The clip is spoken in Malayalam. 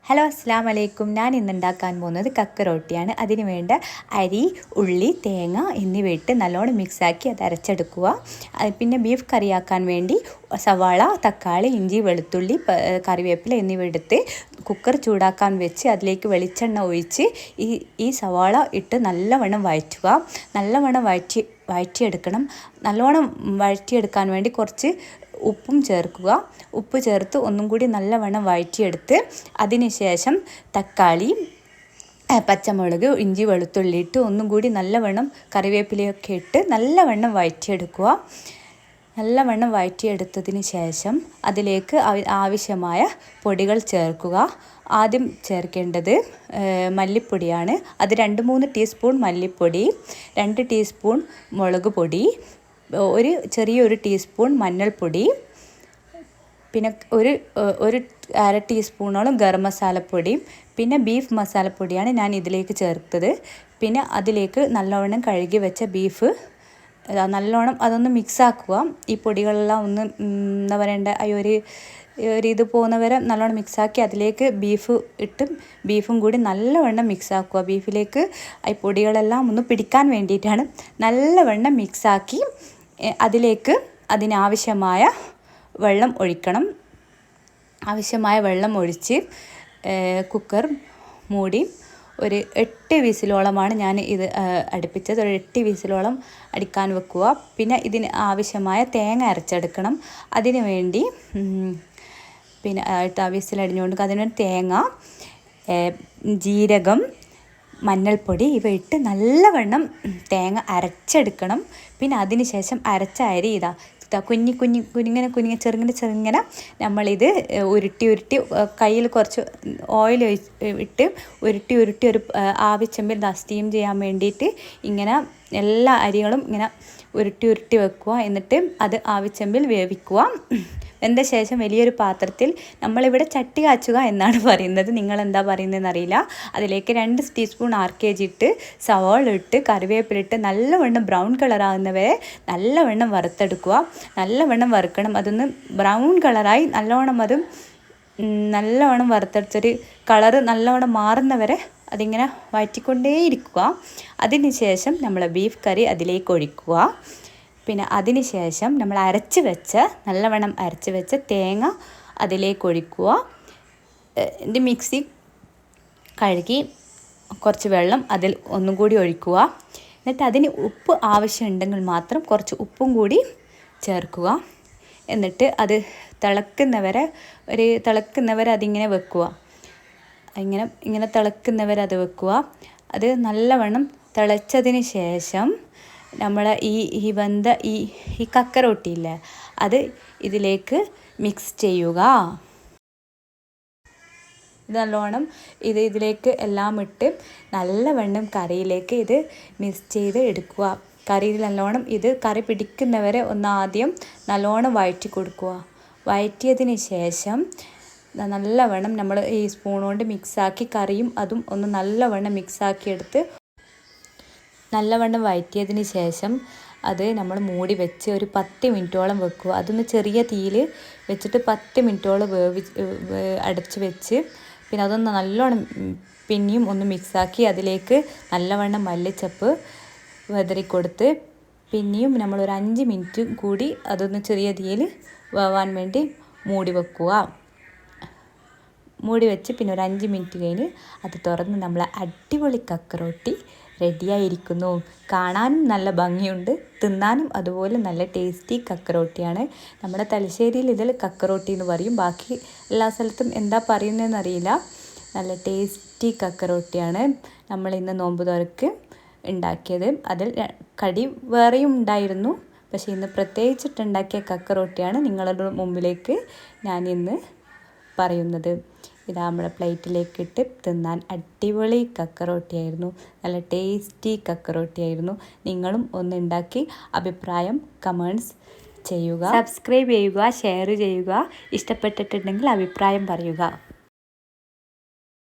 ഹലോ അസ്സലാമു അലൈക്കും. ഞാൻ ഇന്ന് ഉണ്ടാക്കാൻ പോകുന്നത് കക്ക റൊട്ടിയാണ്. അതിന് വേണ്ട അരി, ഉള്ളി, തേങ്ങ എന്നിവ ഇട്ട് നല്ലോണം മിക്സാക്കി അത് അരച്ചെടുക്കുക. പിന്നെ ബീഫ് കറിയാക്കാൻ വേണ്ടി സവാള, തക്കാളി, ഇഞ്ചി, വെളുത്തുള്ളി, കറിവേപ്പില എന്നിവ എടുത്ത് കുക്കർ ചൂടാക്കാൻ വെച്ച് അതിലേക്ക് വെളിച്ചെണ്ണ ഒഴിച്ച് ഈ സവാള ഇട്ട് നല്ലവണ്ണം വഴറ്റുക. നല്ലവണ്ണം വഴറ്റിയെടുക്കണം. നല്ലോണം വഴറ്റിയെടുക്കാൻ വേണ്ടി കുറച്ച് ഉപ്പും ചേർക്കുക. ഉപ്പ് ചേർത്ത് ഒന്നും കൂടി നല്ലവണ്ണം വഴറ്റിയെടുത്ത് അതിന് ശേഷം തക്കാളി, പച്ചമുളക്, ഇഞ്ചി, വെളുത്തുള്ളി ഇട്ട് ഒന്നും കൂടി നല്ലവണ്ണം കറിവേപ്പിലയൊക്കെ ഇട്ട് നല്ലവണ്ണം വഴറ്റിയെടുക്കുക. നല്ലവണ്ണം വഴറ്റിയെടുത്തതിന് ശേഷം അതിലേക്ക് ആവശ്യമായ പൊടികൾ ചേർക്കുക. ആദ്യം ചേർക്കേണ്ടത് മല്ലിപ്പൊടിയാണ്. അത് 2-3 ടീസ്പൂൺ മല്ലിപ്പൊടി, 2 ടീസ്പൂൺ മുളക് പൊടി, ചെറിയൊരു ടീസ്പൂൺ മഞ്ഞൾപ്പൊടി, പിന്നെ ഒരു അര ടീസ്പൂണോളം ഗരം മസാലപ്പൊടിയും പിന്നെ ബീഫ് മസാലപ്പൊടിയാണ് ഞാൻ ഇതിലേക്ക് ചേർത്തത്. പിന്നെ അതിലേക്ക് നല്ലവണ്ണം കഴുകി വെച്ച ബീഫ് നല്ലോണം അതൊന്ന് മിക്സാക്കുക. ഈ പൊടികളെല്ലാം ഒന്ന് എന്താ പറയണ്ട ഇത് പോകുന്നവരെ നല്ലോണം മിക്സാക്കി അതിലേക്ക് ബീഫും കൂടി നല്ലവണ്ണം മിക്സാക്കുക. ബീഫിലേക്ക് ഈ പൊടികളെല്ലാം ഒന്ന് പിടിക്കാൻ വേണ്ടിയിട്ടാണ്. നല്ലവണ്ണം മിക്സാക്കി അതിലേക്ക് അതിനാവശ്യമായ വെള്ളം ഒഴിക്കണം. ആവശ്യമായ വെള്ളം ഒഴിച്ച് കുക്കർ മൂടി ഒരു 8 വിസിലോളമാണ് ഞാൻ ഇത് അടുപ്പിച്ചത്. ഒരു 8 വിസിലോളം അടിക്കാൻ വെക്കുക. പിന്നെ ഇതിന് ആവശ്യമായ തേങ്ങ അരച്ചെടുക്കണം. അതിന് വേണ്ടി പിന്നെ വിസിലടിഞ്ഞുകൊണ്ട് അതിന് തേങ്ങ, ജീരകം, മഞ്ഞൾപ്പൊടി ഇവ ഇട്ട് നല്ലവണ്ണം തേങ്ങ അരച്ചെടുക്കണം. പിന്നെ അതിന് ശേഷം അരച്ച അരി കുഞ്ഞിങ്ങനെ ചെറുങ്ങനെ നമ്മളിത് ഉരുട്ടി കയ്യിൽ കുറച്ച് ഓയിൽ ഇട്ട് ഉരുട്ടി ഒരു ആവിച്ചെമ്പിൽ സ്റ്റീം ചെയ്യാൻ വേണ്ടിയിട്ട് ഇങ്ങനെ എല്ലാ അരികളും ഇങ്ങനെ ഉരുട്ടി വെക്കുക. എന്നിട്ട് അത് ആവിച്ചെമ്പിൽ വേവിക്കുക. വെന്ത ശേഷം വലിയൊരു പാത്രത്തിൽ നമ്മളിവിടെ ചട്ടി കാച്ചുക എന്നാണ് പറയുന്നത്, നിങ്ങളെന്താ പറയുന്നതെന്ന് അറിയില്ല. അതിലേക്ക് 2 ടീസ്പൂൺ RKG ഇട്ട് സവാള ഇട്ട് കറിവേപ്പിലിട്ട് നല്ലവണ്ണം ബ്രൗൺ കളറാകുന്നവരെ നല്ലവണ്ണം വറുത്തെടുക്കുക. നല്ലവണ്ണം വറുക്കണം. അതൊന്ന് ബ്രൗൺ കളറായി നല്ലവണ്ണം വറുത്തെടുത്തൊരു കളറ് നല്ലവണ്ണം മാറുന്നവരെ അതിങ്ങനെ വഴറ്റിക്കൊണ്ടേയിരിക്കുക. അതിന് ശേഷം നമ്മൾ ബീഫ് കറി അതിലേക്ക് ഒഴിക്കുക. പിന്നെ അതിന് ശേഷം നമ്മൾ നല്ലവണ്ണം അരച്ച് വെച്ച തേങ്ങ അതിലേക്ക് ഒഴിക്കുക. ഇത് മിക്സി കഴുകി കുറച്ച് വെള്ളം അതിൽ ഒന്നും കൂടി ഒഴിക്കുക. എന്നിട്ട് അതിന് ഉപ്പ് ആവശ്യമുണ്ടെങ്കിൽ മാത്രം കുറച്ച് ഉപ്പും കൂടി ചേർക്കുക. എന്നിട്ട് അത് തിളക്കുന്നവരെ അതിങ്ങനെ വെക്കുക. ഇങ്ങനെ തിളക്കുന്നവരെ അത് വെക്കുക. അത് നല്ലവണ്ണം തിളച്ചതിന് ശേഷം നമ്മൾ ഈ വെന്ത ഈ കക്ക റൊട്ടിയില്ലേ അത് ഇതിലേക്ക് മിക്സ് ചെയ്യുക. നല്ലോണം ഇതിലേക്ക് എല്ലാം ഇട്ട് നല്ലവണ്ണം കറിയിലേക്ക് ഇത് മിക്സ് ചെയ്ത് എടുക്കുക. കറിയിൽ നല്ലോണം കറി പിടിക്കുന്നവരെ ആദ്യം നല്ലോണം വഴറ്റി കൊടുക്കുക. വഴറ്റിയതിന് ശേഷം നല്ലവണ്ണം നമ്മൾ ഈ സ്പൂൺ കൊണ്ട് മിക്സാക്കി കറിയും അതും ഒന്ന് നല്ലവണ്ണം മിക്സാക്കി എടുത്ത് നല്ലവണ്ണം വഴറ്റിയതിന് ശേഷം അത് നമ്മൾ മൂടി വെച്ച് ഒരു 10 മിനിറ്റോളം വെക്കുക. അതൊന്ന് ചെറിയ തീയിൽ വെച്ചിട്ട് 10 മിനിറ്റോളം അടച്ച് വെച്ച് പിന്നെ അതൊന്ന് നല്ലോണം പിന്നെയും ഒന്ന് മിക്സാക്കി അതിലേക്ക് നല്ലവണ്ണം മല്ലിച്ചപ്പ് വിതറിക്കൊടുത്ത് പിന്നെയും നമ്മളൊരു 5 മിനിറ്റ് കൂടി അതൊന്ന് ചെറിയ തീയിൽ വേവാൻ വേണ്ടി മൂടി വെക്കുക. മൂടി വെച്ച് പിന്നെ ഒരു 5 മിനിറ്റ് കഴിഞ്ഞ് അത് തുറന്ന് നമ്മൾ അടിപൊളി കക്ക റൊട്ടി റെഡിയായിരിക്കുന്നു. കാണാനും നല്ല ഭംഗിയുണ്ട്, തിന്നാനും അതുപോലെ നല്ല ടേസ്റ്റി കക്ക റൊട്ടിയാണ്. നമ്മുടെ തലശ്ശേരിയിൽ ഇതിൽ കക്ക റൊട്ടി എന്ന് പറയും, ബാക്കി എല്ലാ സ്ഥലത്തും എന്താ പറയുന്നതെന്ന് അറിയില്ല. നല്ല ടേസ്റ്റി കക്ക റൊട്ടിയാണ് നമ്മൾ ഇന്ന് നോമ്പ് തുറക്ക് ഉണ്ടാക്കിയത്. അതിൽ കടി വേറെയും ഉണ്ടായിരുന്നു, പക്ഷേ ഇന്ന് പ്രത്യേകിച്ചിട്ടുണ്ടാക്കിയ കക്ക റൊട്ടിയാണ് നിങ്ങളുടെ മുമ്പിലേക്ക് ഞാൻ ഇന്ന് പറയുന്നത്. നമ്മുടെ പ്ലേറ്റിലേക്ക് ഇട്ട് തിന്നാൻ അടിപൊളി കക്ക റൊട്ടിയായിരുന്നു. നല്ല ടേസ്റ്റി കക്ക റൊട്ടിയായിരുന്നു. നിങ്ങളും ഒന്ന് ഉണ്ടാക്കി അഭിപ്രായം കമൻറ്റ്സ് ചെയ്യുക. സബ്സ്ക്രൈബ് ചെയ്യുക, ഷെയർ ചെയ്യുക. ഇഷ്ടപ്പെട്ടിട്ടുണ്ടെങ്കിൽ അഭിപ്രായം പറയുക.